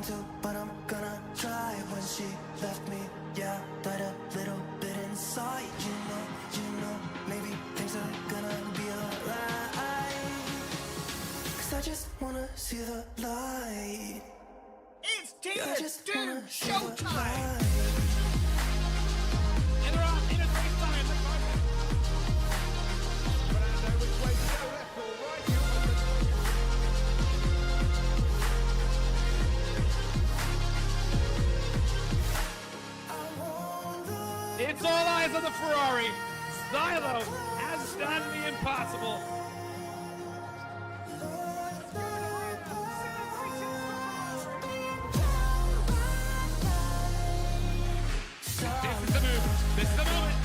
want to, but I'm gonna try. When she left me, yeah, died a little bit inside. You know, maybe things are gonna be alright. 'Cause I just wanna see the light. It's Tier Yeah, I just 2 wanna see the showtime! light. And there are in a race time that might be. But I know which way to go, left or right. It's all eyes on the Ferrari. Stylo has done the impossible. This is the moment. This is the moment.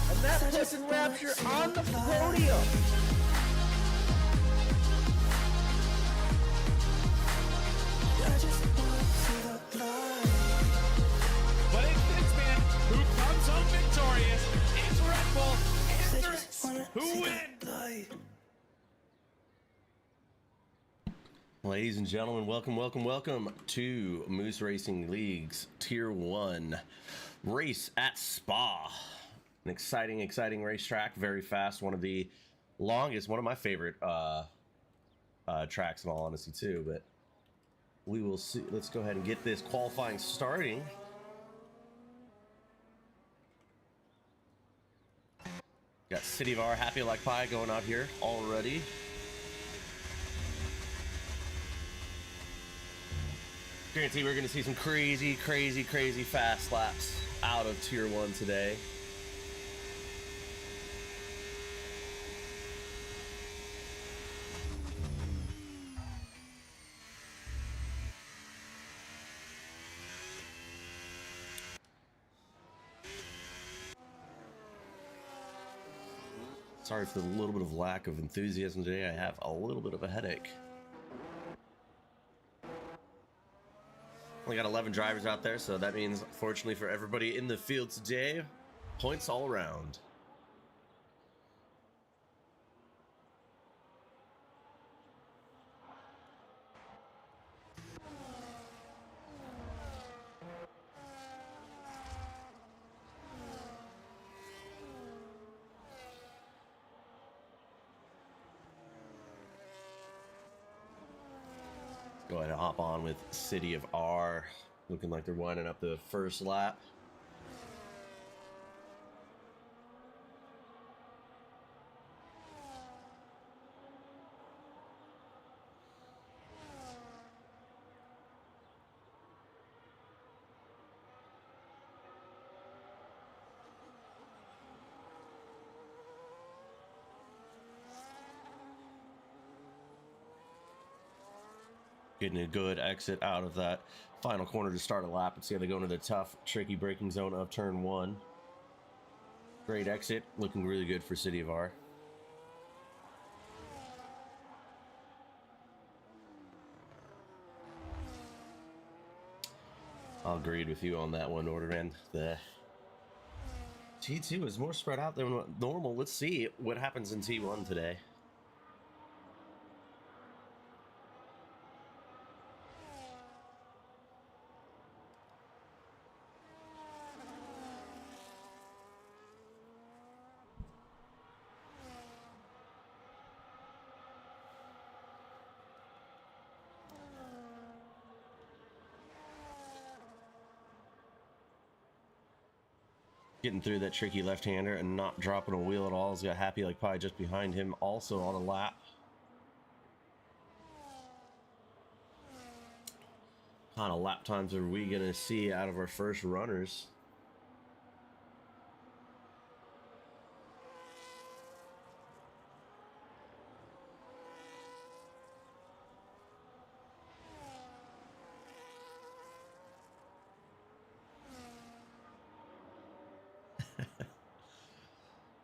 And that puts in Rapture on the podium. But it's this man who comes home victorious. It's Red Bull. It's who wins. Ladies and gentlemen, welcome to Moose Racing League's Tier 1 race at Spa. An exciting racetrack, very fast, one of the longest, one of my favorite tracks in all honesty too, but we will see. Let's go ahead and get this qualifying starting. Got City of R, Happy Like Pie going out here already. Guarantee we're going to see some crazy fast laps out of Tier 1 today. Sorry for the little bit of lack of enthusiasm today. I have a little bit of a headache. Only got 11 drivers out there, so that means, fortunately for everybody in the field today, points all around. Go ahead and hop on with City of R. Looking like they're winding up the first lap. Getting a good exit out of that final corner to start a lap. Let's see how they go into the tough, tricky braking zone of turn 1. Great exit, looking really good for City of R. I'll agree with you on that one, Orderman. The T2 is more spread out than normal. Let's see what happens in T1 today. Getting through that tricky left-hander and not dropping a wheel at all. He's got Happy Like Pie just behind him, also on a lap. What kind of lap times are we gonna see out of our first runners?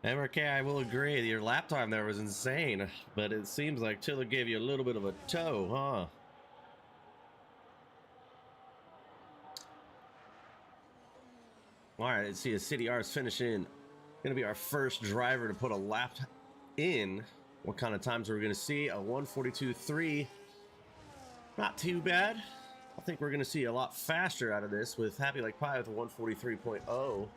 MRK, I will agree. Your lap time there was insane, but it seems like Tiller gave you a little bit of a toe, huh? All right, let's see. A City R's finishing. Gonna be our first driver to put a lap in. What kind of times are we gonna see? A 1:42.3. Not too bad. I think we're gonna see a lot faster out of this with Happy Like Pie with a 1:43.0.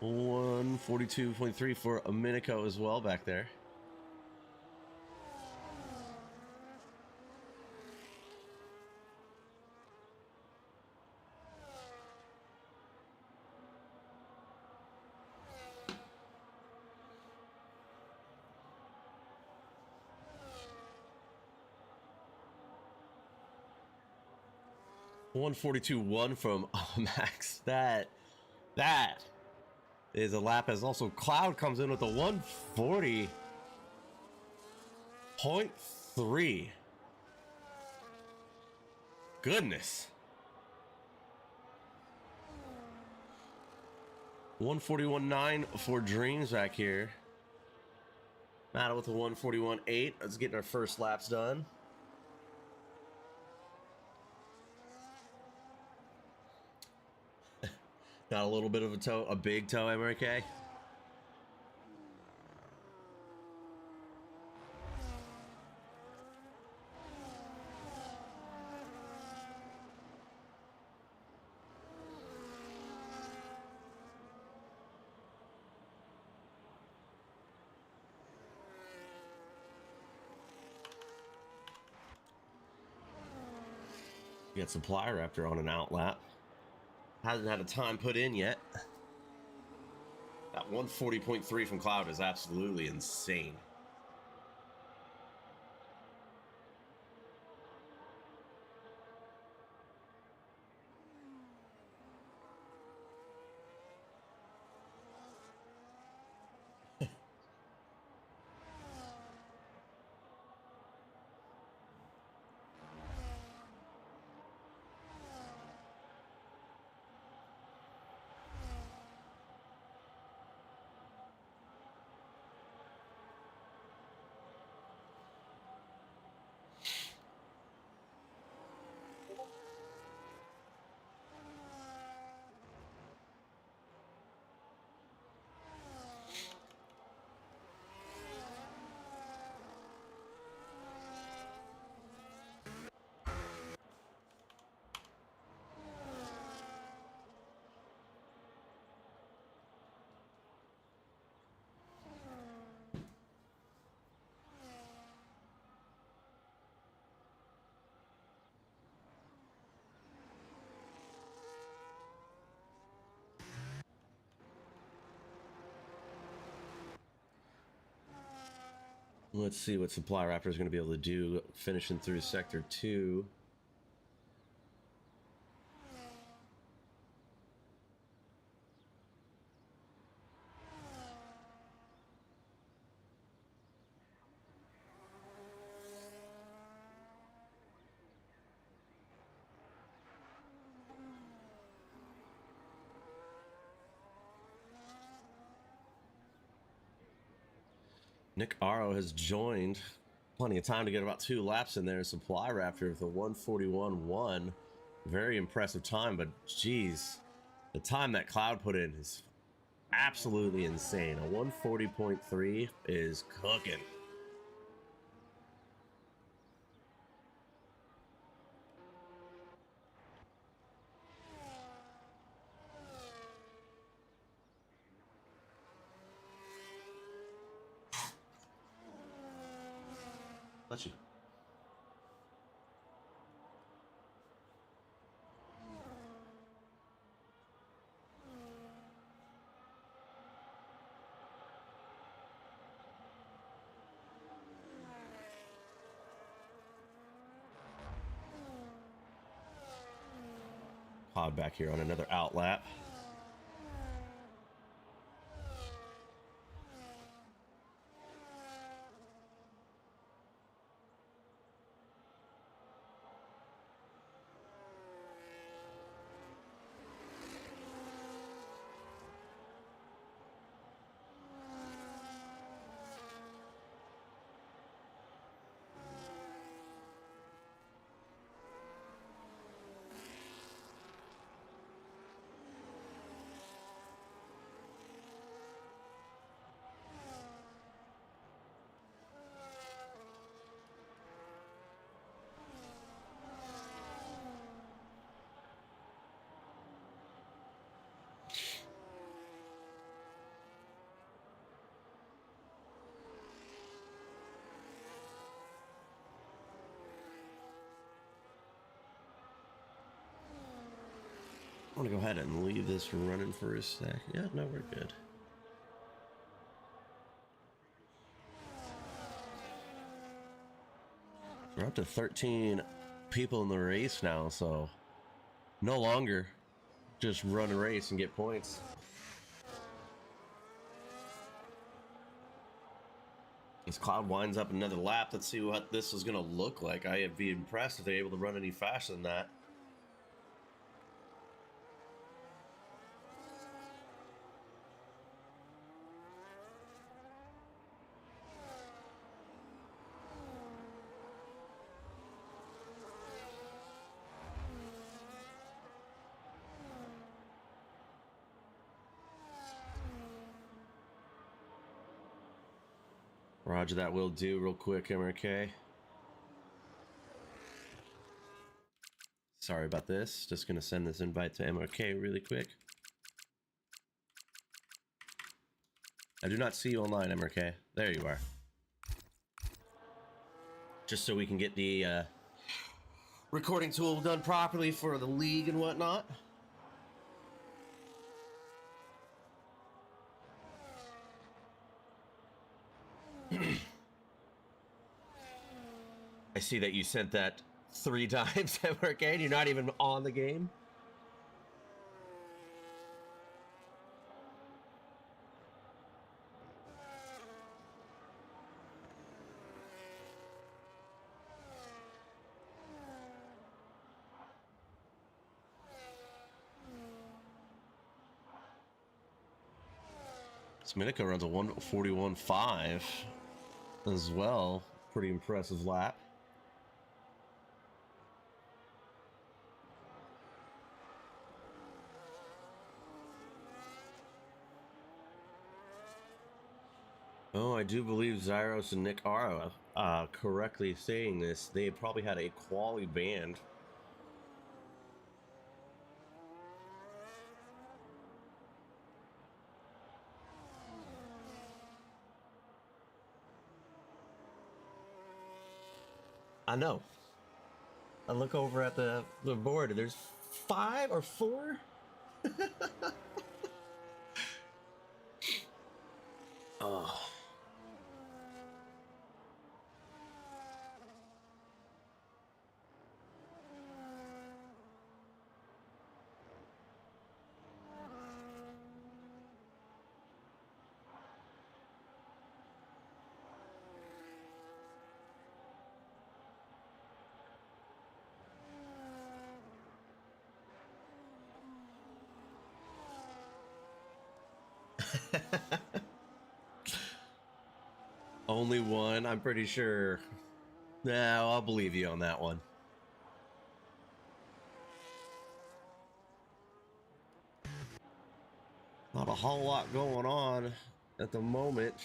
1:42.3 for a Pinnacle as well back there. $1:42.1 from Max. That is a lap, as also Cloud comes in with a 1:40.3. Goodness. 1:41.9 for Dreams back here. Matt with a 1:41.8. Let's get our first laps done. Got a little bit of a toe, a big toe, MRK. You got Supply Raptor on an outlap. Hasn't had a time put in yet. That 1:40.3 from Cloud is absolutely insane. Let's see what Supply Raptor is going to be able to do finishing through Sector 2. Nick Aro has joined. Plenty of time to get about 2 laps in there. Supply Raptor with a 1:41.1. Very impressive time, but geez, the time that Cloud put in is absolutely insane. A 1:40.3 is cooking. Bless you. Pod back here on another outlap. I'm gonna go ahead and leave this running for a sec. Yeah, no, we're good. We're up to 13 people in the race now, so no longer just run a race and get points. As Cloud winds up another lap, let's see what this is going to look like. I'd be impressed if they're able to run any faster than that. Roger that, will do. Real quick, MRK. Sorry about this. Just going to send this invite to MRK really quick. I do not see you online, MRK. There you are. Just so we can get the recording tool done properly for the league and whatnot. I see that you sent that 3 times at work, and you're not even on the game. Pinnacle runs a 141.5 as well. Pretty impressive lap. Oh, I do believe Zyros and Nick are correctly saying this. They probably had a quali band. I know. I look over at the board and there's 5 or 4. Oh. Only one, I'm pretty sure. No, I'll believe you on that one. Not a whole lot going on at the moment.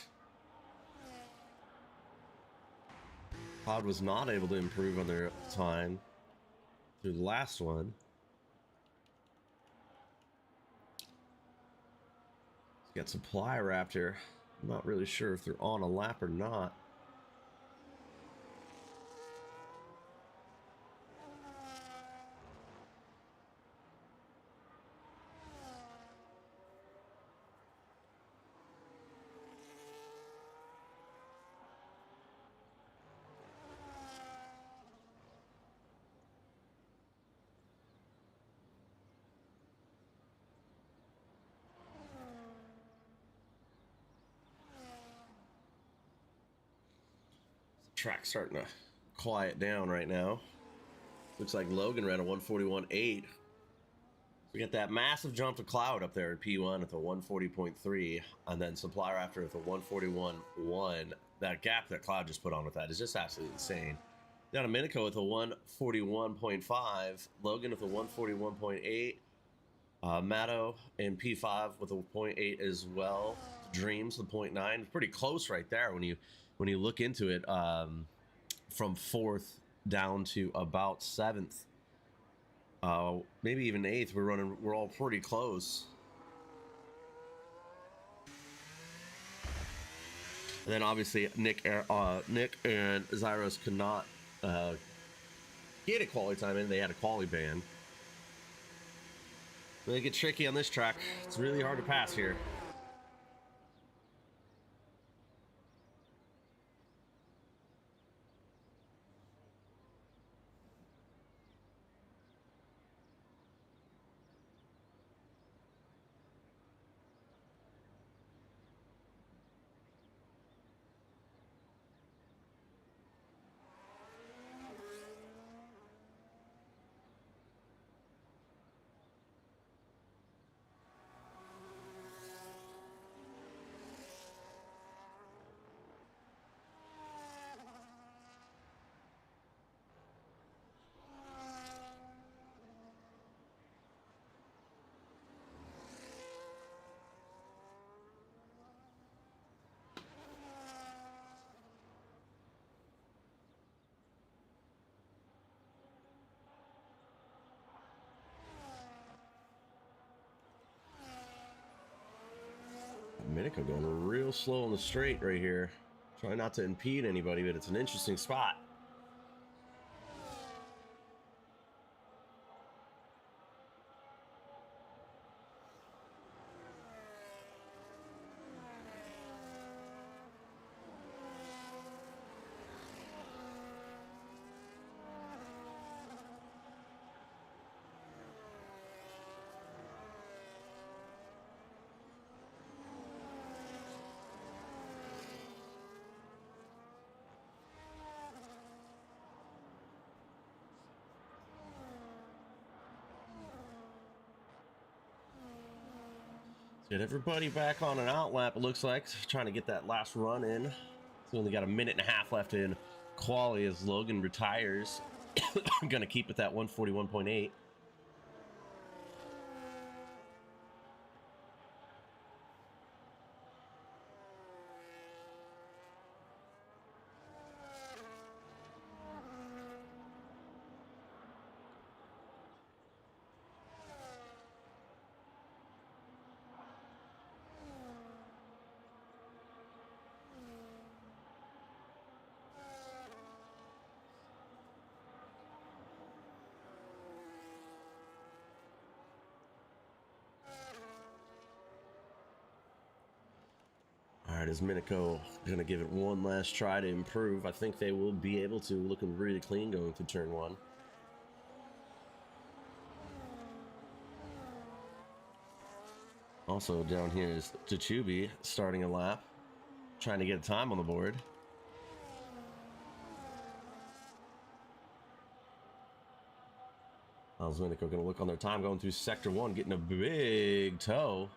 Cloud was not able to improve on their time through the last one. Got Supply Raptor. I'm not really sure if they're on a lap or not. Track's starting to quiet down right now. Looks like Logan ran a 141.8. We got that massive jump to Cloud up there in P1 at the 140.3, and then Supply Raptor at the 141.1. That gap that Cloud just put on with that is just absolutely insane. Down to Minico with a 141.5, Logan with a 141.8, Matto in P5 with a 0.8 as well. Dreams the 0.9, pretty close right there when you look into it. From 4th down to about 7th, maybe even 8th. We're all pretty close. And then obviously Nick and Zyros could not get a quality time in. They had a quality ban. They get tricky on this track. It's really hard to pass here. Pinnacle going real slow on the straight right here. Try not to impede anybody, but it's an interesting spot. Get everybody back on an out lap, it looks like. Trying to get that last run in. So only got a minute and a half left in quali as Logan retires. Gonna keep it that 141.8. All right, is Pinnacle gonna give it one last try to improve? I think they will be able to. Looking really clean going through turn one. Also down here is Tachubi starting a lap, trying to get a time on the board. How's Pinnacle gonna look on their time going through sector one, getting a big toe.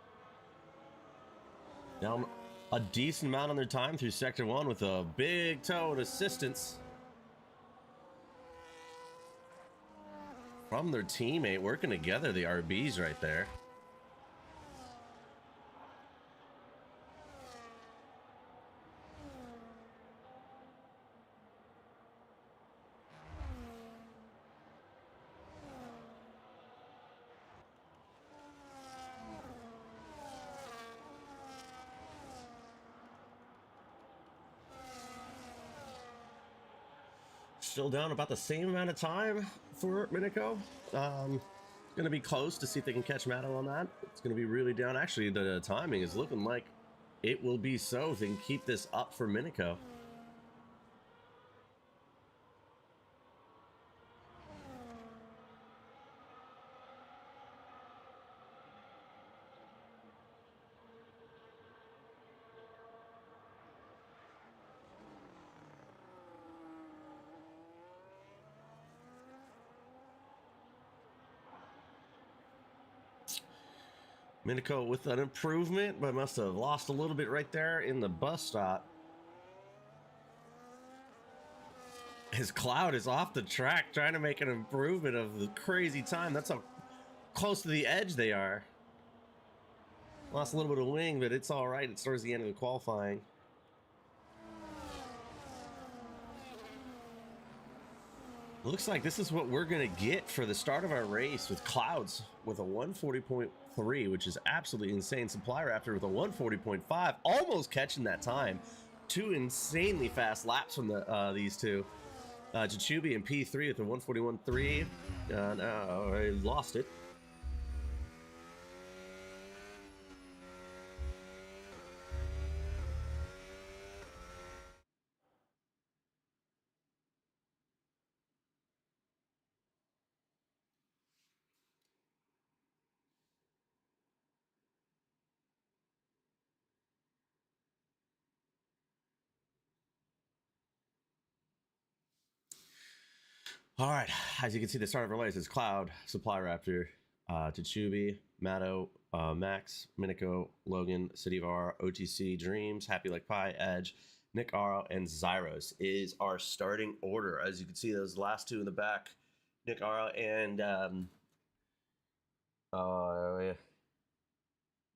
Down a decent amount on their time through sector one with a big toe and assistance from their teammate. Working together, the RBs right there. Still down about the same amount of time for Pinnacle. Gonna be close to see if they can catch Matto on that. It's gonna be really down. Actually, the timing is looking like it will be so if they can keep this up for Pinnacle. Pinnacle with an improvement, but must have lost a little bit right there in the bus stop. His Cloud is off the track trying to make an improvement of the crazy time. That's how close to the edge they are. Lost a little bit of wing, but it's all right. It's towards the end of the qualifying. Looks like this is what we're going to get for the start of our race with Clouds with a 140.3, which is absolutely insane. Supply Raptor with a 140.5, almost catching that time. Two insanely fast laps from these two. Jachubi and P3 with a 141.3. No, I lost it. All right, as you can see, the start of our race is Cloud, Supply Raptor, Tachubi, Matto, Max, Minico, Logan, City of R, OTC, Dreams, Happy Like Pie, Edge, Nick Aro, and Zyros is our starting order. As you can see, those last two in the back, Nick Aro and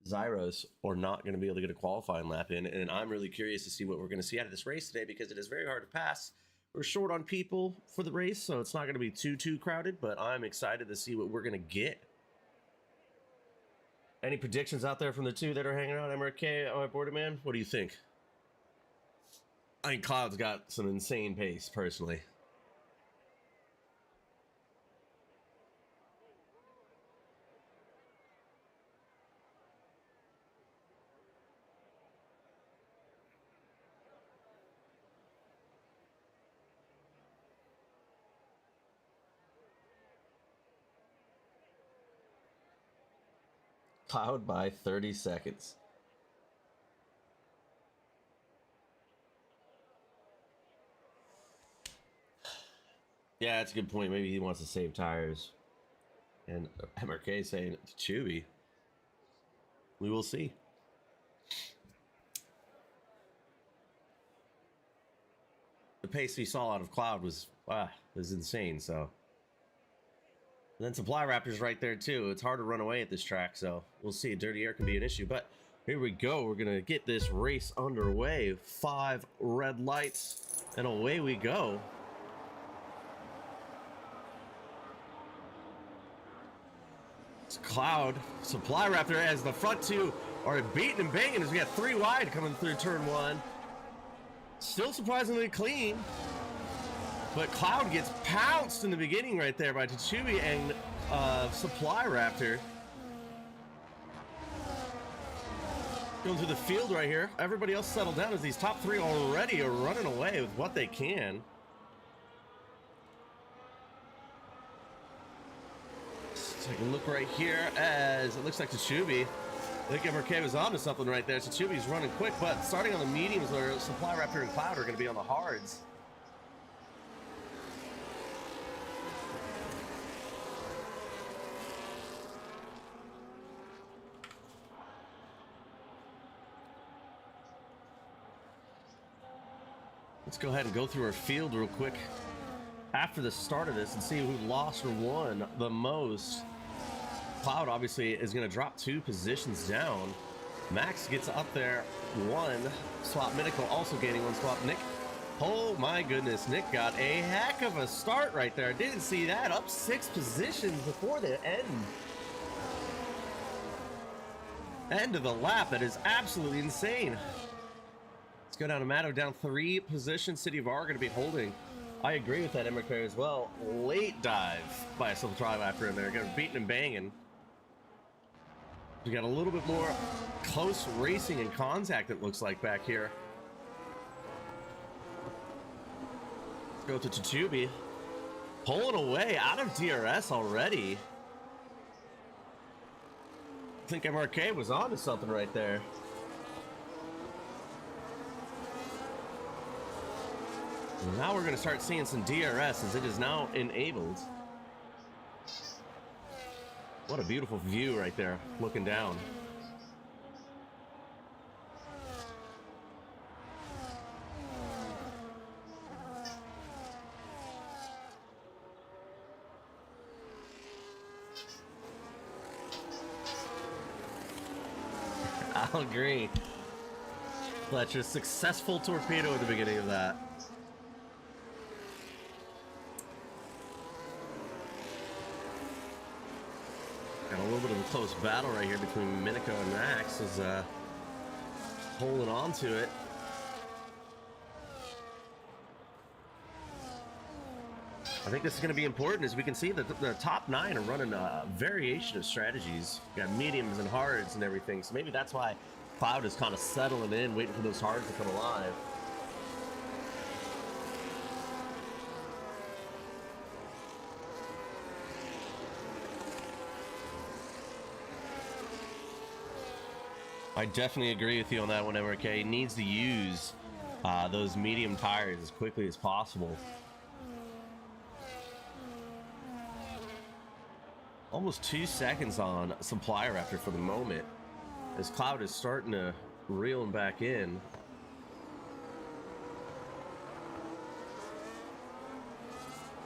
Zyros, are not going to be able to get a qualifying lap in, and I'm really curious to see what we're going to see out of this race today because it is very hard to pass. We're short on people for the race, so it's not going to be too crowded, but I'm excited to see what we're going to get. Any predictions out there from the two that are hanging out? MRK, Borderman, what do you think? I think Cloud's got some insane pace, personally. Cloud by 30 seconds. Yeah, that's a good point. Maybe he wants to save tires. And MRK saying it's Chewy. We will see. The pace we saw out of Cloud was insane, so. And then Supply Raptor's right there too. It's hard to run away at this track, so we'll see. Dirty air can be an issue, but here we go. We're gonna get this race underway. 5 red lights, and away we go. It's Cloud, Supply Raptor as the front two are beating and banging as we got 3 wide coming through turn 1. Still surprisingly clean. But Cloud gets pounced in the beginning right there by Tachubi and Supply Raptor. Going through the field right here. Everybody else settled down as these top 3 already are running away with what they can. Let's take a look right here as it looks like Tachubi. I think MRK was onto something right there. Tachubi's running quick, but starting on the mediums where Supply Raptor and Cloud are going to be on the hards. Let's go ahead and go through our field real quick after the start of this and see who lost or won the most. Cloud obviously is going to drop 2 positions down. Max gets up there 1 swap. Pinnacle also gaining 1 swap. Nick, oh my goodness, Nick got a heck of a start right there. I didn't see that. Up 6 positions before the end of the lap. That is absolutely insane. Let's go down to Matto, down 3 positions. City of R going to be holding. I agree with that, MRK as well. Late dive by a Supply Raptor in there. Going to beating and banging. We got a little bit more close racing and contact, it looks like, back here. Let's go to Tachubi. Pulling away out of DRS already. I think MRK was onto something right there. Now we're going to start seeing some DRS as it is now enabled. What a beautiful view right there, looking down. I'll agree. Fletcher, successful torpedo at the beginning of that. Got a little bit of a close battle right here between Minico and Max is holding on to it. I think this is going to be important as we can see that the top 9 are running a variation of strategies. You got mediums and hards and everything, so maybe that's why Cloud is kind of settling in, waiting for those hards to come alive. I definitely agree with you on that one, MRK. He needs to use those medium tires as quickly as possible. Almost 2 seconds on Supply Raptor for the moment, as Cloud is starting to reel him back in.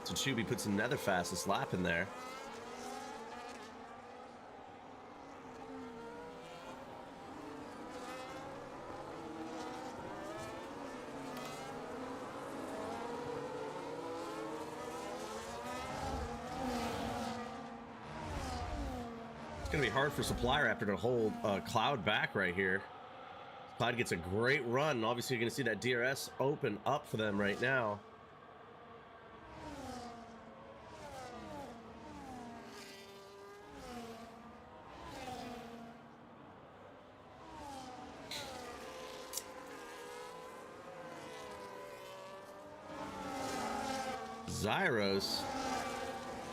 So Chuby puts another fastest lap in there. It's going to be hard for Supply Raptor to hold Cloud back right here. Cloud gets a great run. Obviously, you're going to see that DRS open up for them right now. Zyros,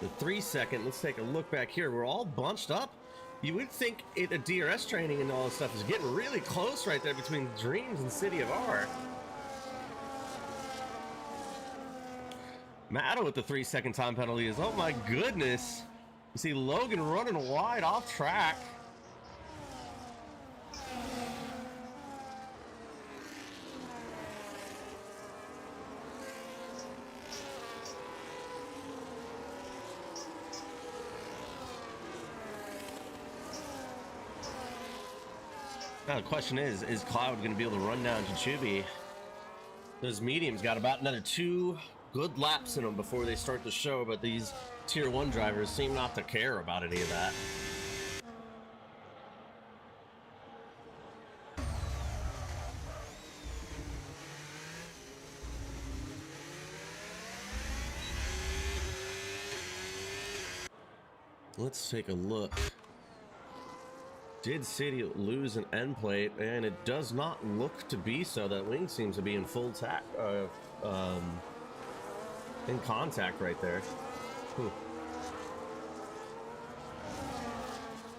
the 3 second. Let's take a look back here. We're all bunched up. You would think a DRS training and all this stuff is getting really close right there between Dreams and City of R. Matto with the 3 second time penalty is, oh my goodness. You see Logan running wide off track. Now the question is Cloud going to be able to run down to Chuby? Those mediums got about another 2 good laps in them before they start the show, but these Tier 1 drivers seem not to care about any of that. Let's take a look. Did City lose an end plate? And it does not look to be so. That wing seems to be in full in contact right there.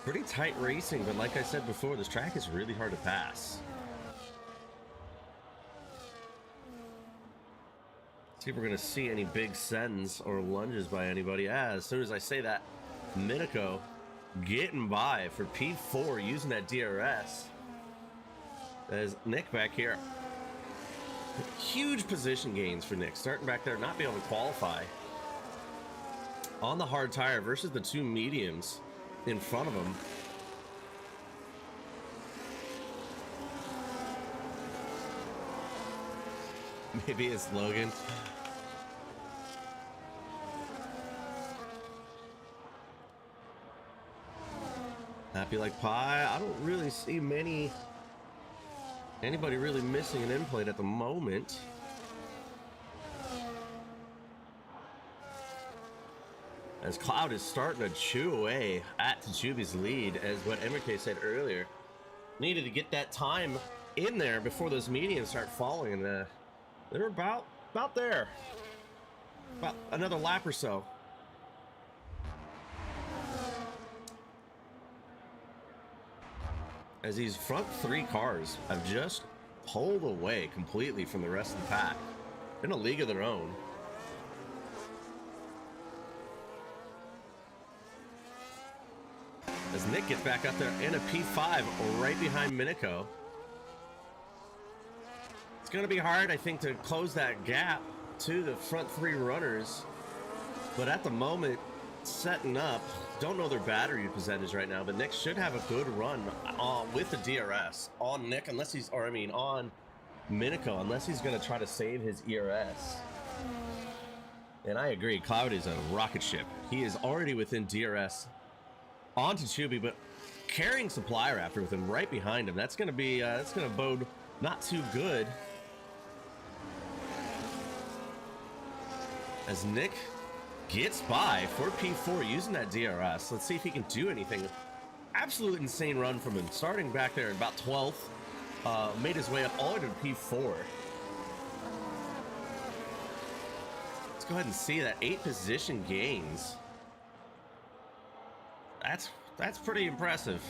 Pretty tight racing, but like I said before, this track is really hard to pass. See if we're gonna see any big sends or lunges by anybody. As soon as I say that, Pinnacle getting by for P4 using that DRS. As Nick back here, huge position gains for Nick, starting back there, not be able to qualify on the hard tire versus the 2 mediums in front of him. Maybe it's Logan. Happy like pie. I don't really see anybody really missing an end plate at the moment. As Cloud is starting to chew away at Tachubi's lead, as what MRK said earlier, needed to get that time in there before those mediums start falling, and they're about there, about another lap or so. As these front 3 cars have just pulled away completely from the rest of the pack in a league of their own. As Nick gets back up there in a P5 right behind Pinnacle. It's going to be hard, I think, to close that gap to the front 3 runners. But at the moment, setting up, don't know their battery percentage right now, but Nick should have a good run with the DRS on Nick, unless he's, or I mean on Pinnacle, unless he's going to try to save his ERS. And I agree, Cloud is a rocket ship. He is already within DRS onto Chuby, but carrying Supply Raptor with him right behind him, that's going to be, that's going to bode not too good. As Nick gets by for P4 using that DRS. Let's see if he can do anything. Absolute insane run from him, starting back there at about 12th. Made his way up all the way to P4. Let's go ahead and see that 8 position gains. That's pretty impressive.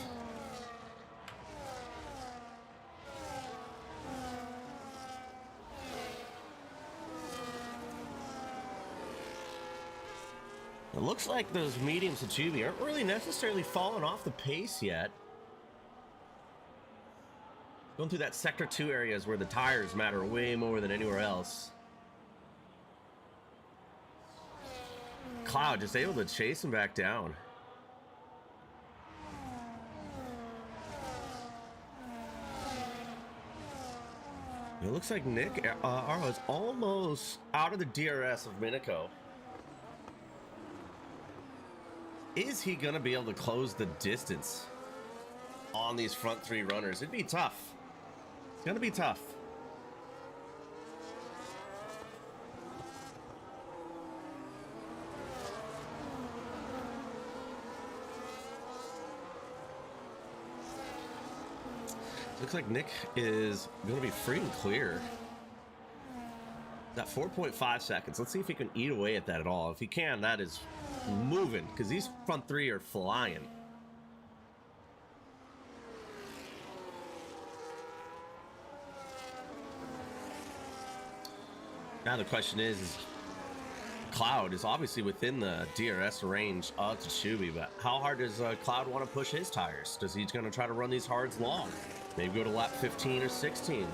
It looks like those mediums to Chuby aren't really necessarily falling off the pace yet. Going through that sector 2 areas where the tires matter way more than anywhere else. Cloud just able to chase him back down. It looks like Nick Arlo is almost out of the DRS of Pinnacle. Is he going to be able to close the distance on these front 3 runners? It'd be tough. It's going to be tough. Looks like Nick is going to be free and clear. That 4.5 seconds. Let's see if he can eat away at that at all. If he can, that is moving, because these front 3 are flying. Now the question is Cloud is obviously within the DRS range of Tsubi, but how hard does Cloud want to push his tires? Does he going to try to run these hards long? Maybe go to lap 15 or 16.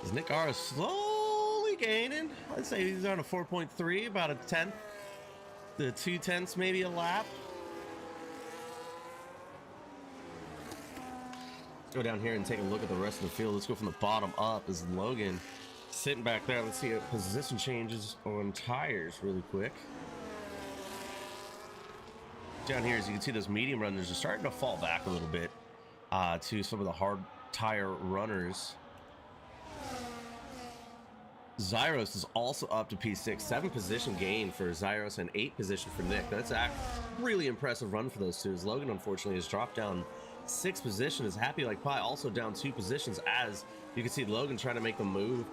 Is Nick Ara slowly gaining? I'd say he's on a 4.3, about a 10th. The 2/10ths maybe a lap. Go down here and take a look at the rest of the field. Let's go from the bottom up. Is Logan sitting back there? Let's see if position changes on tires really quick. Down here, as you can see, those medium runners are starting to fall back a little bit to some of the hard tire runners. Zyros is also up to P6. 7 position gain for Zyros and 8 position for Nick. That's a really impressive run for those two. As Logan, unfortunately, has dropped down 6 positions. Happy Like Pie also down 2 positions, as you can see Logan trying to make the move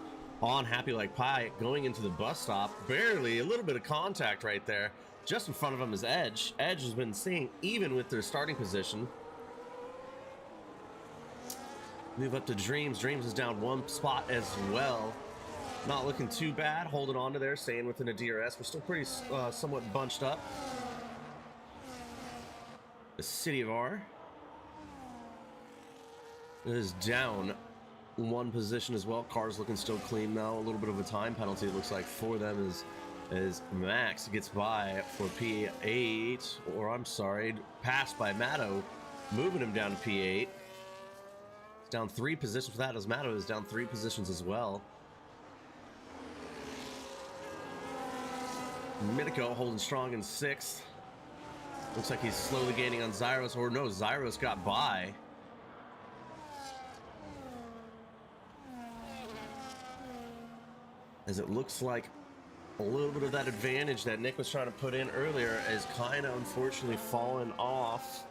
on Happy Like Pie going into the bus stop. Barely, a little bit of contact right there. Just in front of him is Edge. Edge has been staying even with their starting position. Move up to Dreams. Dreams is down 1 spot as well. Not looking too bad, holding on to there, staying within a DRS. We're still pretty somewhat bunched up. The City of R is down 1 position as well. Car's looking still clean now. A little bit of a time penalty, it looks like, for them as Max gets by for P8, or I'm sorry, passed by Matto, moving him down to P8. It's down 3 positions for that, as Matto is down 3 positions as well. Minico holding strong in 6th. Looks like he's slowly gaining on Zyros, or no, Zyros got by. As it looks like a little bit of that advantage that Nick was trying to put in earlier is kind of unfortunately fallen off.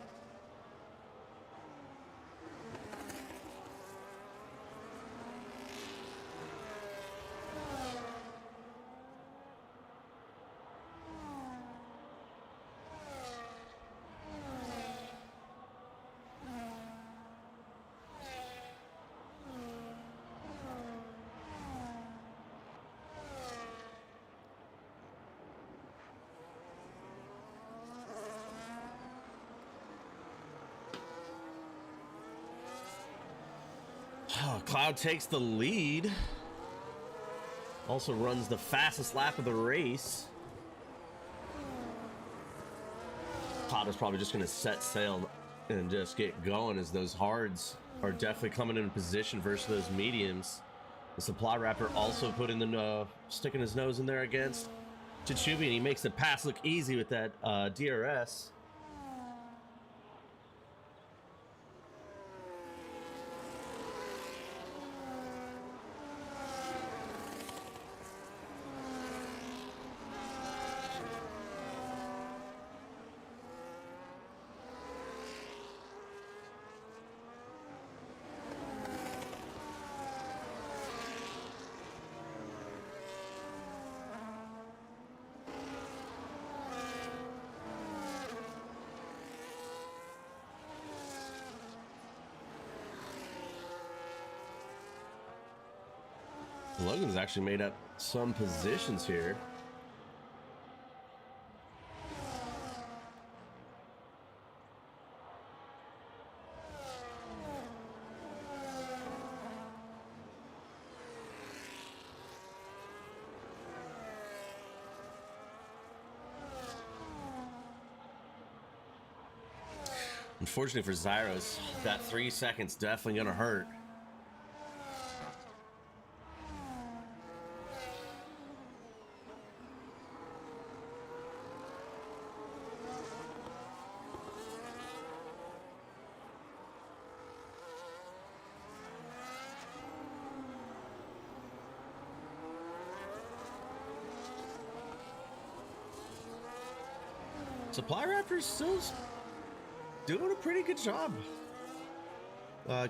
Cloud takes the lead. Also runs the fastest lap of the race. Cloud is probably just going to set sail and just get going, as those hards are definitely coming in position versus those mediums. The Supply Raptor also putting the sticking his nose in there against Chichubi, and he makes the pass look easy with that DRS. Logan's actually made up some positions here. Unfortunately for Zyros, that 3 seconds definitely gonna hurt. Supply Raptor's still doing a pretty good job.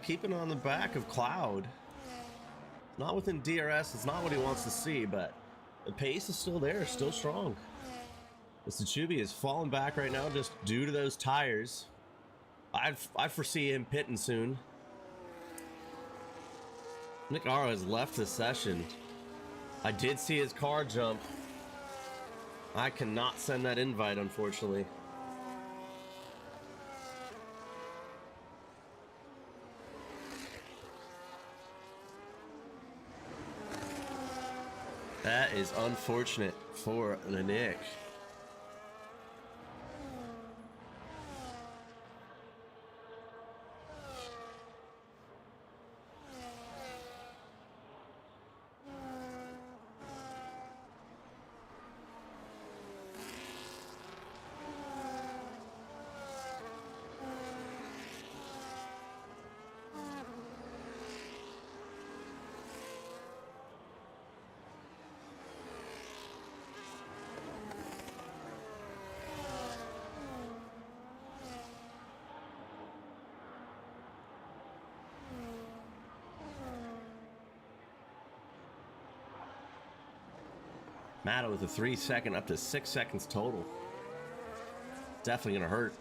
Keeping on the back of Cloud. Not within DRS, it's not what he wants to see, but the pace is still there, still strong. Mr. Chuby is falling back right now just due to those tires. I foresee him pitting soon. Nick Aro has left the session. I did see his car jump. I cannot send that invite, unfortunately. That is unfortunate for the Nick. Matta with a 3 second up to 6 seconds total. Definitely gonna hurt.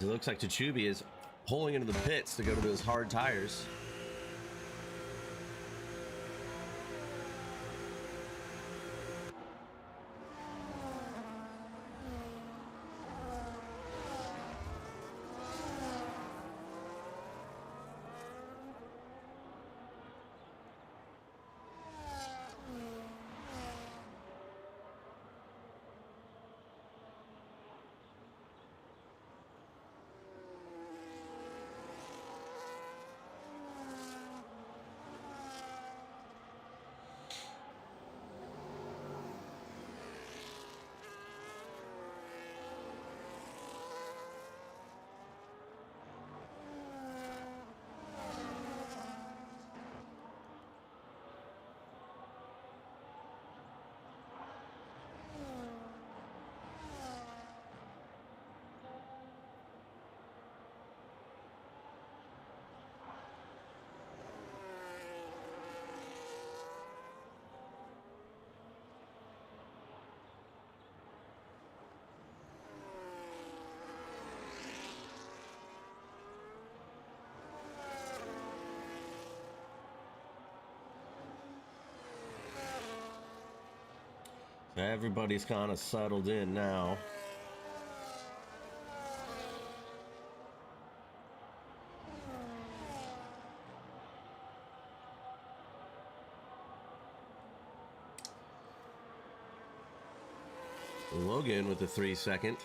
It looks like Tachubi is pulling into the pits to go to those hard tires. Everybody's kind of settled in now. Logan with the 3 second.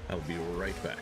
I'll be right back.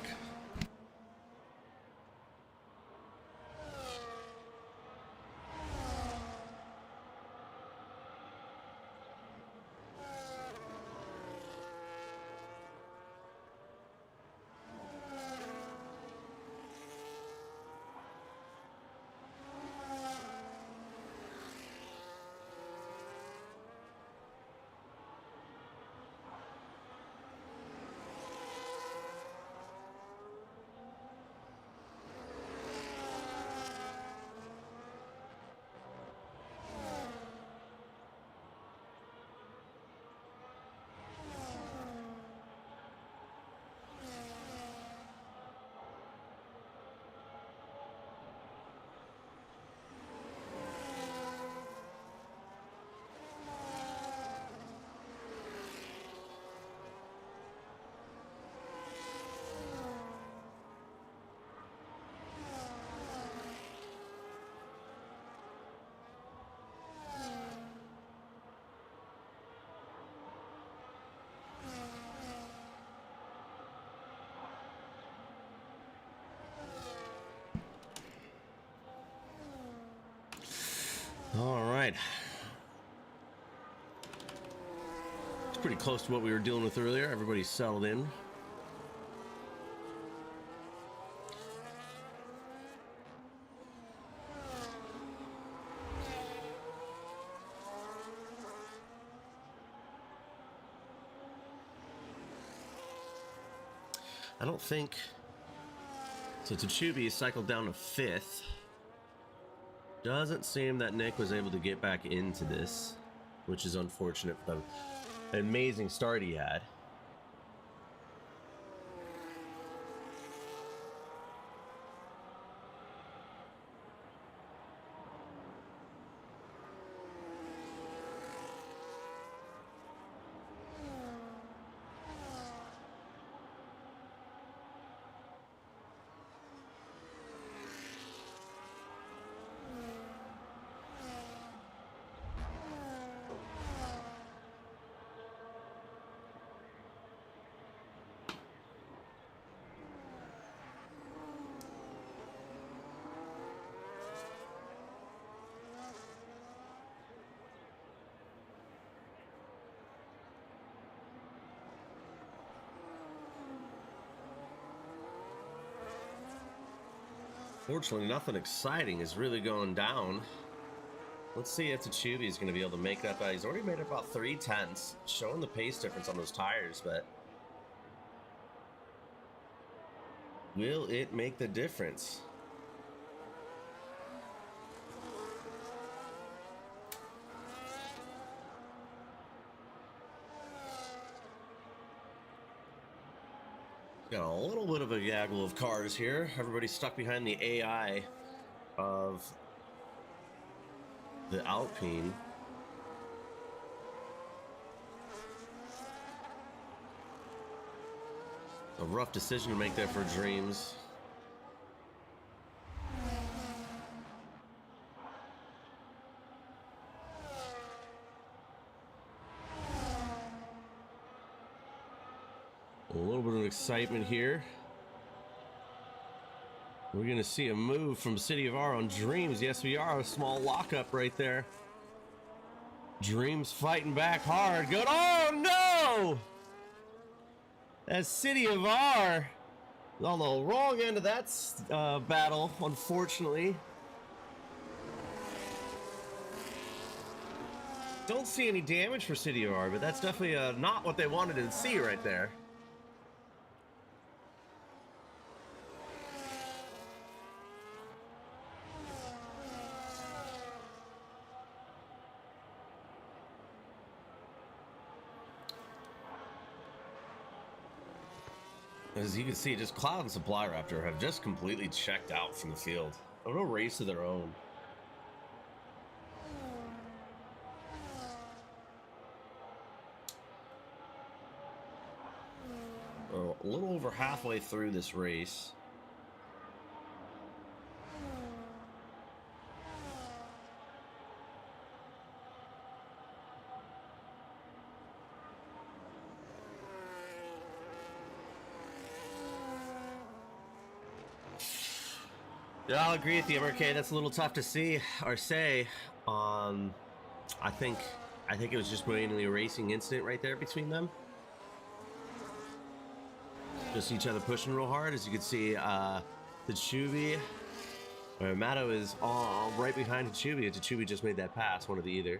All right. It's pretty close to what we were dealing with earlier. Everybody's settled in. I don't think... So Tsuchubi cycled down to 5th. Doesn't seem that Nick was able to get back into this, which is unfortunate for the amazing start he had. Fortunately, nothing exciting is really going down. Let's see if Tsuchubi is going to be able to make that. He's already made about 3/10, showing the pace difference on those tires, but will it make the difference? Got a little bit of a gaggle of cars here. Everybody's stuck behind the AI of the Alpine. A rough decision to make there for Dreams. A little bit of excitement here. We're going to see a move from City of R on Dreams. Yes, we are. A small lockup right there. Dreams fighting back hard. Good. Oh, no! That's City of R on the wrong end of that battle, unfortunately. Don't see any damage for City of R, but that's definitely not what they wanted to see right there. As you can see, just Cloud and Supply Raptor have just completely checked out from the field. A real race of their own. A little over halfway through this race. Yeah, I'll agree with you, MRK. That's a little tough to see or say. I think it was just mainly a racing incident right there between them. Just each other pushing real hard. As you can see, the Chubi, or Matto is all right behind Chubi. Chubi just made that pass, one of the either.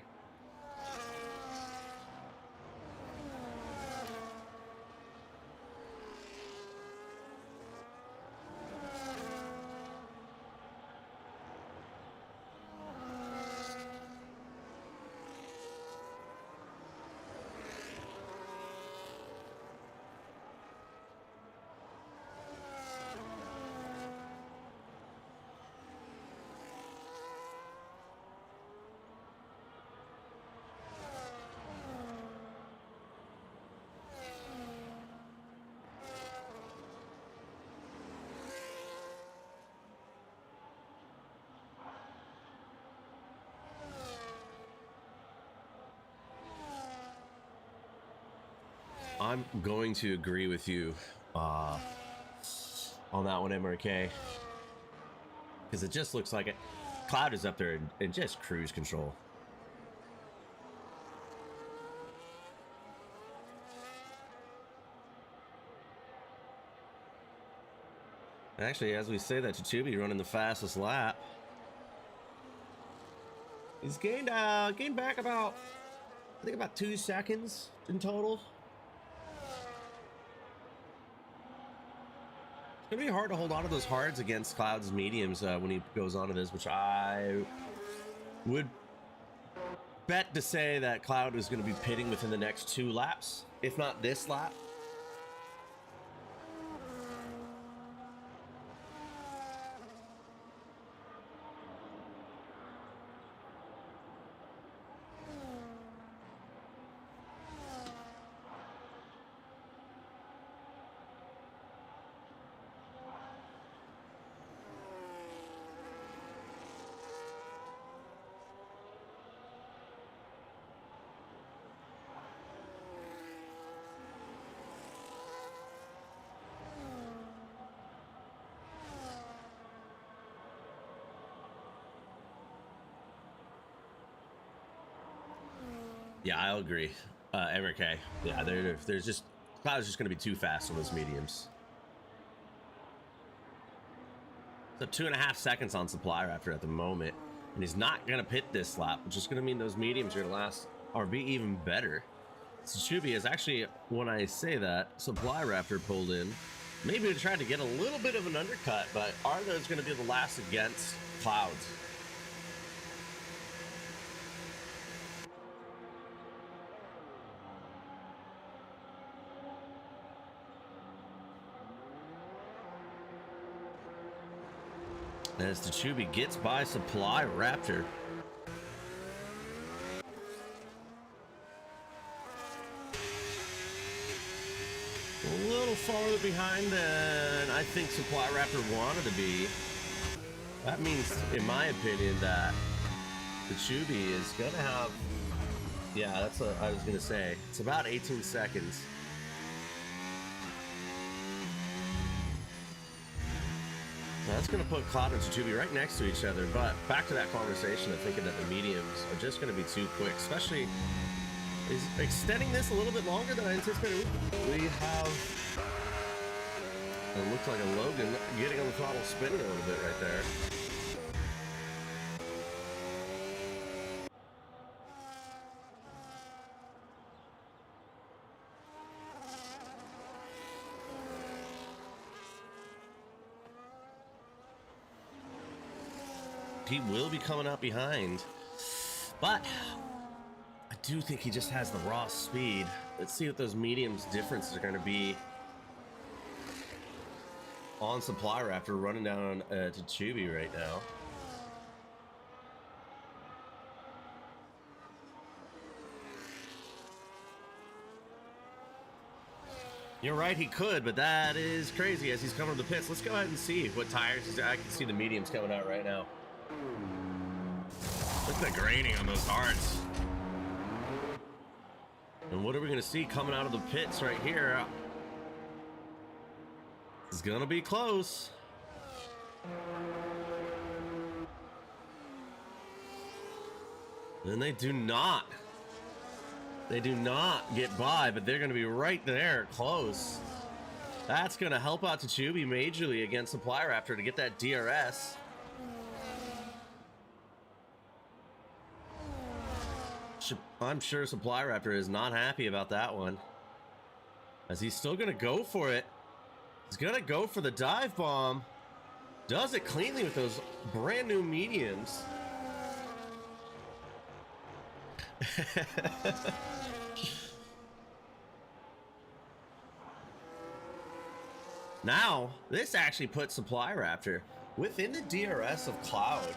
I'm going to agree with you on that one, MRK, because it just looks like it. Cloud is up there in just cruise control. Actually, as we say that, Tutubi running the fastest lap. He's gained back about, I think, about 2 seconds in total. It's gonna be hard to hold on to those hards against Cloud's mediums when he goes on to this, which I would bet to say that Cloud is going to be pitting within the next 2 laps, if not this lap. Yeah, I'll agree. MRK. Yeah, there's just Cloud's just going to be too fast on those mediums. So 2.5 seconds on Supply Raptor at the moment, and he's not going to pit this lap, which is going to mean those mediums are going to last or be even better. Tsuchubi is actually, when I say that, Supply Raptor pulled in, maybe to try to get a little bit of an undercut, but are those going to be the last against Clouds? As Tsuchubi gets by Supply Raptor. A little farther behind than I think Supply Raptor wanted to be. That means, in my opinion, that Tsuchubi is going to have... Yeah, that's what I was going to say. It's about 18 seconds. So that's going to put Cloud and Tsuchubi right next to each other, but back to that conversation of thinking that the mediums are just going to be too quick, especially is extending this a little bit longer than I anticipated. We have, it looks like a Logan getting on the throttle, spinning a little bit right there. He will be coming up behind, but I do think he just has the raw speed. Let's see what those mediums differences are going to be on Supply Raptor running down to Chubi right now. You're right, he could, but that is crazy as he's coming to the pits. Let's go ahead and see what tires he's, I can see the mediums coming out right now. Look at the graining on those hards. And what are we going to see coming out of the pits right here? It's going to be close. And they do not. They do not get by, but they're going to be right there, close. That's going to help out Tsubi majorly against Supply Raptor to get that DRS. I'm sure Supply Raptor is not happy about that one, as he's still going to go for it. He's going to go for the dive bomb. Does it cleanly with those brand new mediums. Now, this actually puts Supply Raptor within the DRS of Cloud.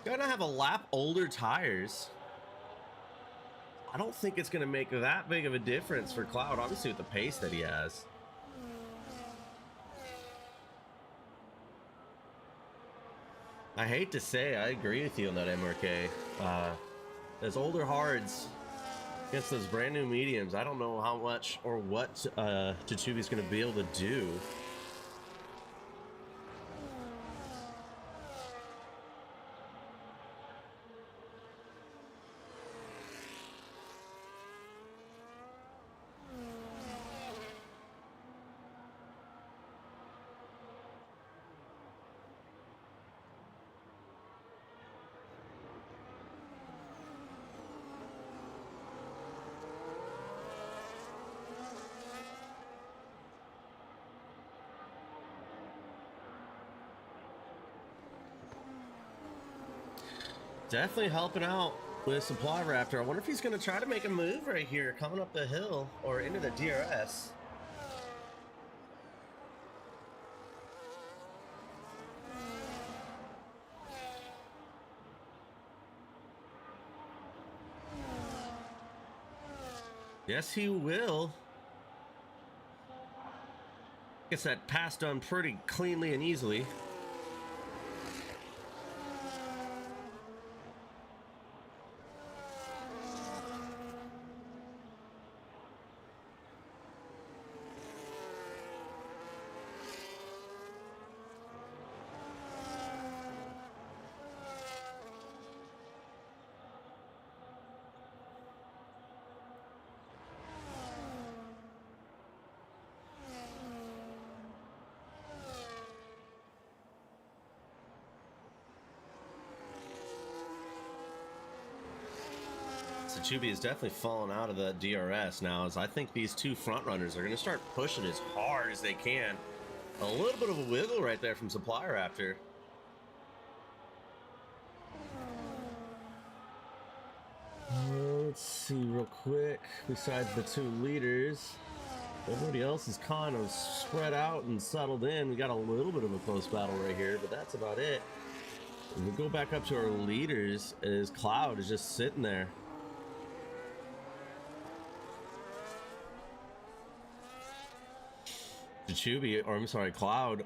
Gonna have a lap older tires. I don't think it's gonna make that big of a difference for Cloud, obviously with the pace that he has. I hate to say, I agree with you on that, MRK. Those older hards against those brand new mediums, I don't know how much or what Tsubi's going to be able to do. Definitely helping out with Supply Raptor. I wonder if he's going to try to make a move right here coming up the hill or into the DRS. Yes, he will. Gets that pass done pretty cleanly and easily. Tsubi is definitely fallen out of the DRS now, as I think these two front runners are going to start pushing as hard as they can. A little bit of a wiggle right there from Supply Raptor. Let's see real quick. Besides the two leaders, everybody else is kind of spread out and settled in. We got a little bit of a close battle right here, but that's about it. When we go back up to our leaders, as Cloud is just sitting there. Tsubi, or I'm sorry, Cloud,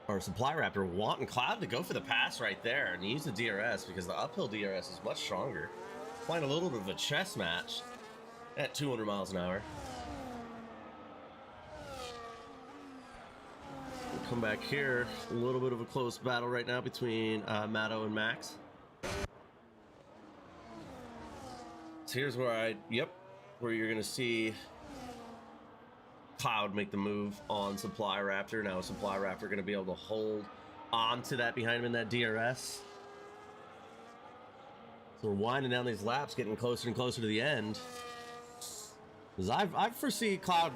or Supply Raptor wanting Cloud to go for the pass right there and use the DRS, because the uphill DRS is much stronger. Playing a little bit of a chess match at 200 miles an hour. We'll come back here, a little bit of a close battle right now between Matto and Max. So here's where where you're gonna see Cloud make the move on Supply Raptor. Now Supply Raptor going to be able to hold on to that behind him in that DRS. So we're winding down these laps, getting closer and closer to the end. Because I foresee Cloud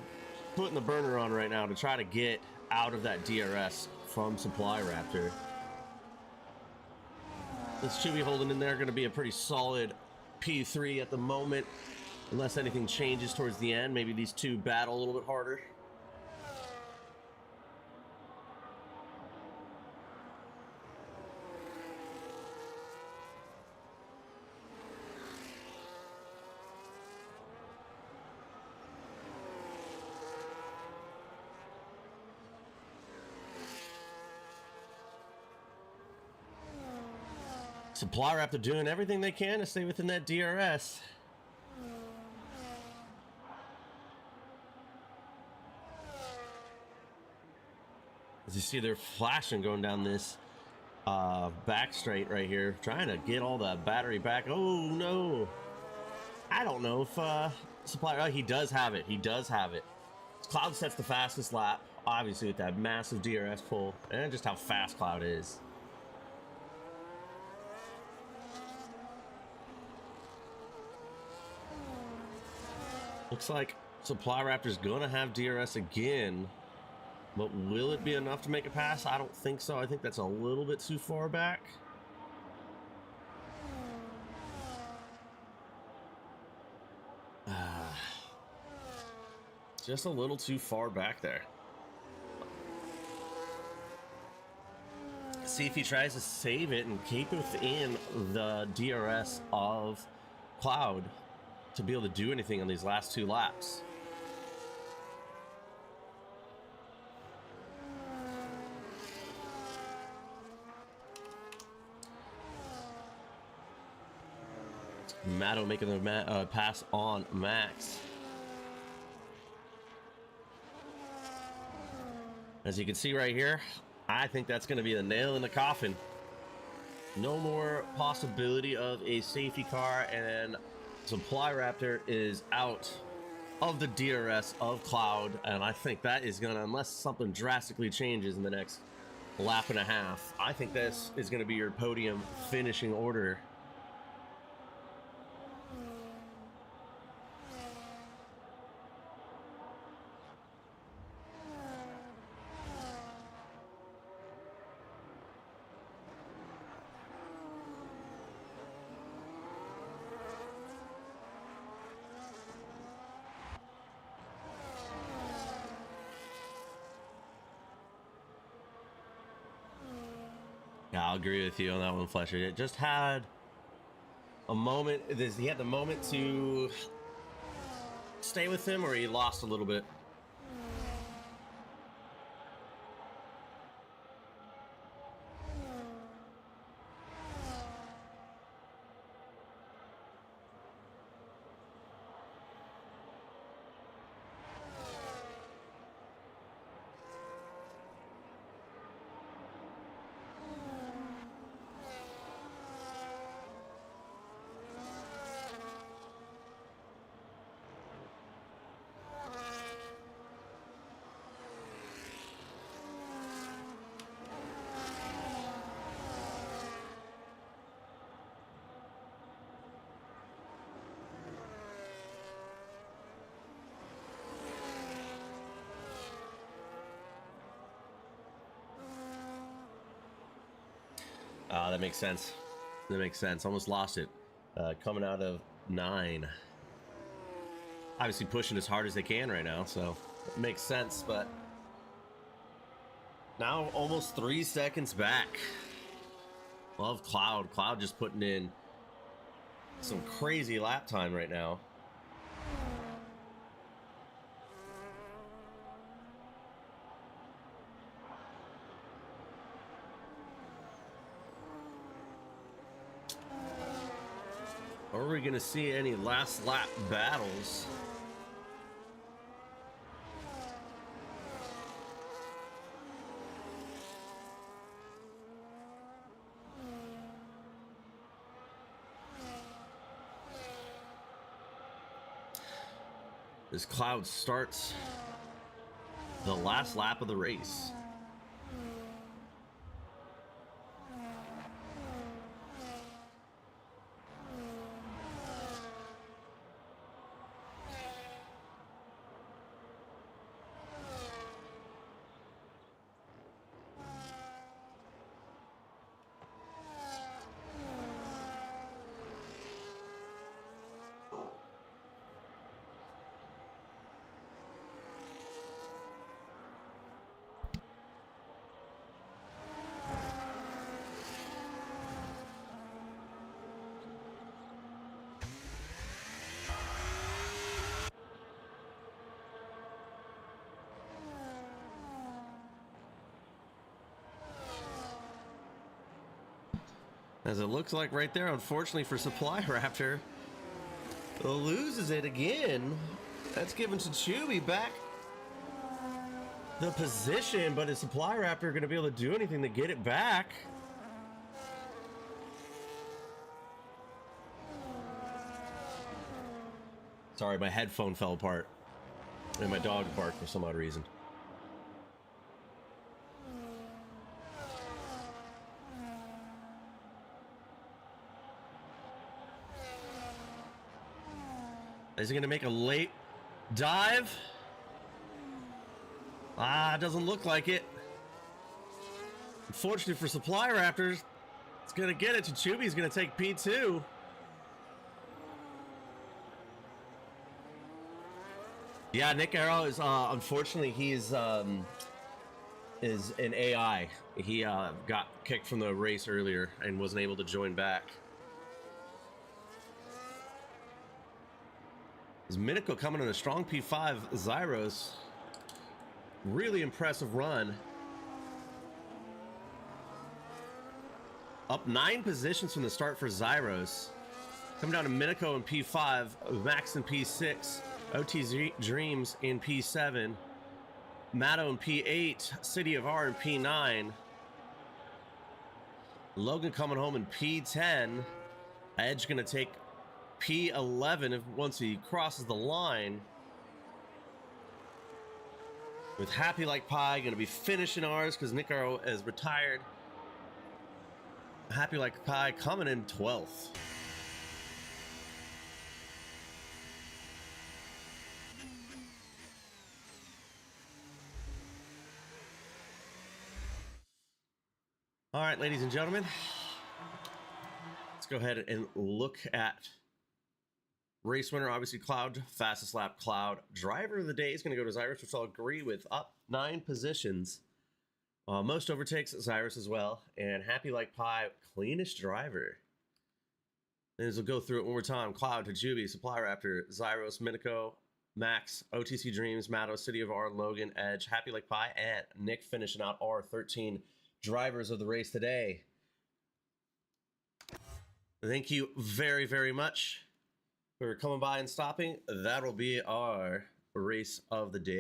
putting the burner on right now to try to get out of that DRS from Supply Raptor. This Chewy holding in there going to be a pretty solid P3 at the moment. Unless anything changes towards the end, maybe these two battle a little bit harder. Supply Raptor doing everything they can to stay within that DRS. As you see, they're flashing going down this back straight right here, trying to get all the battery back. Oh no, I don't know if supply. Oh, he does have it. He does have it. Cloud sets the fastest lap, obviously with that massive DRS pull, and just how fast Cloud is. Looks like Supply Raptor's gonna have DRS again, but will it be enough to make a pass? I don't think so. I think that's a little bit too far back. Just a little too far back there. See if he tries to save it and keep it within the DRS of Cloud to be able to do anything on these last 2 laps. Matto making the pass on Max. As you can see right here, I think that's going to be the nail in the coffin. No more possibility of a safety car, and Supply Raptor is out of the DRS of Cloud, and I think that is going to, unless something drastically changes in the next lap and a half, I think this is going to be your podium finishing order. Yeah, I'll agree with you on that one, Fletcher. It just had a moment. He had the moment to stay with him, or he lost a little bit. That makes sense. That makes sense. Almost lost it. Coming out of 9. Obviously pushing as hard as they can right now, so it makes sense, but now almost 3 seconds back. Love Cloud. Cloud just putting in some crazy lap time right now. Are we going to see any last lap battles? As Cloud starts the last lap of the race. As it looks like right there, unfortunately for Supply Raptor, loses it again. That's given to Chewy back the position, but is Supply Raptor going to be able to do anything to get it back? Sorry, my headphone fell apart. And my dog barked for some odd reason. Is he gonna make a late dive? Ah, doesn't look like it. Unfortunately for Supply Raptors, it's gonna get it. Chichubi's gonna take P2. Yeah, Nick Arrow is unfortunately is an AI. He got kicked from the race earlier and wasn't able to join back. Is Pinnacle coming in a strong P5? Zyros, really impressive run. Up 9 positions from the start for Zyros. Coming down to Pinnacle in P5, Max in P6, OTZ Dreams in P7, Matto in P8, City of R in P9, Logan coming home in P10, Edge gonna take P11 once he crosses the line. With Happy Like Pie gonna be finishing ours because Nick Arrow is retired. Happy Like Pie coming in 12th. All right, ladies and gentlemen, let's go ahead and look at race winner. Obviously, Cloud, fastest lap, Cloud. Driver of the day is going to go to Zyrus, which I'll agree with. Up 9 positions. Most overtakes, Zyrus as well. And Happy Like Pie, cleanest driver. And as we'll go through it one more time, Cloud, Tajubi, Supply Raptor, Zyros, Minico, Max, OTC Dreams, Matto, City of R, Logan, Edge, Happy Like Pie, and Nick finishing out our 13 drivers of the race today. Thank you very, very much for coming by and stopping. That'll be our race of the day.